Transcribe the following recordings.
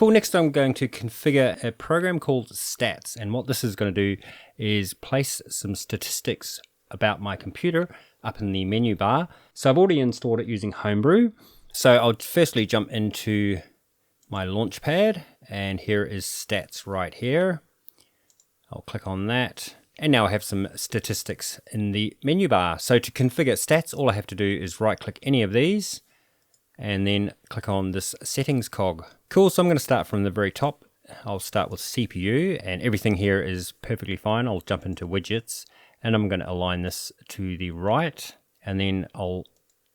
Cool, next I'm going to configure a program called Stats, and what this is going to do is place some statistics about my computer up in the menu bar. So I've already installed it using Homebrew. So I'll firstly jump into my Launchpad, and here is Stats right here. I'll click on that, and now I have some statistics in the menu bar. So to configure Stats, all I have to do is right click any of these and then click on this settings cog. Cool, so I'm going to start from the very top. I'll start with CPU, and everything here is perfectly fine. I'll jump into widgets, and I'm going to align this to the right, and then I'll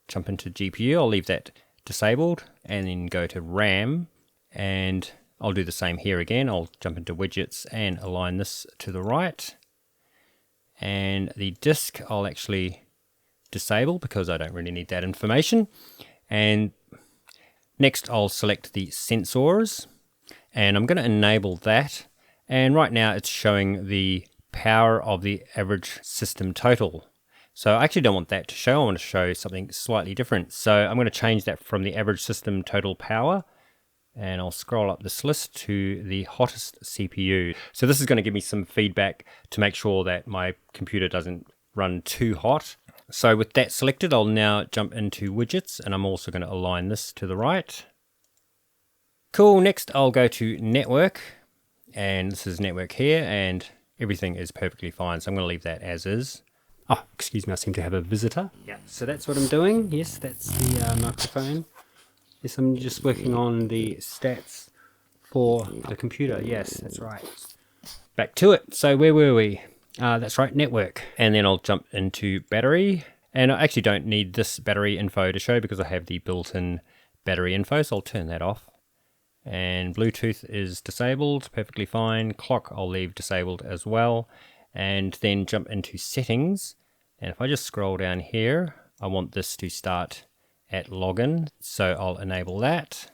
jump into GPU. I'll leave that disabled, and then go to RAM, and I'll do the same here again. I'll jump into widgets and align this to the right, and the disk I'll actually disable because I don't really need that information. And next I'll select the sensors, and I'm going to enable that, and right now it's showing the power of the average system total. So I actually don't want that to show. I want to show something slightly different. So I'm going to change that from the average system total power, and I'll scroll up this list to the hottest CPU. So this is going to give me some feedback to make sure that my computer doesn't run too hot. So with that selected, I'll now jump into widgets, and I'm also going to align this to the right. Cool, next I'll go to network, and this is network here, and everything is perfectly fine. So I'm going to leave that as is. Oh, excuse me, I seem to have a visitor. Yeah, so that's what I'm doing. Yes, that's the microphone. Yes, I'm just working on the stats for the computer. Yes, that's right. Back to it. So where were we? That's right, network. And then I'll jump into battery. And I actually don't need this battery info to show because I have the built-in battery info, so I'll turn that off. And Bluetooth is disabled, perfectly fine. Clock I'll leave disabled as well. And then jump into settings. And if I just scroll down here, I want this to start at login, so I'll enable that.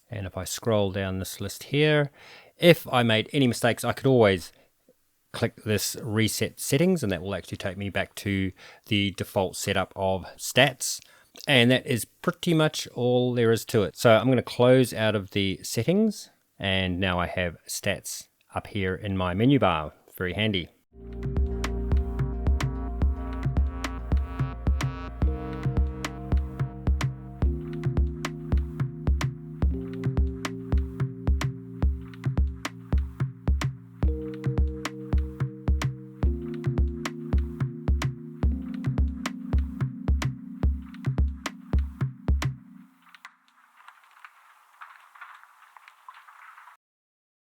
And if I scroll down this list here, if I made any mistakes, I could always click this reset settings, and that will actually take me back to the default setup of stats. And that is pretty much all there is to it. So I'm going to close out of the settings, and now I have stats up here in my menu bar. Very handy.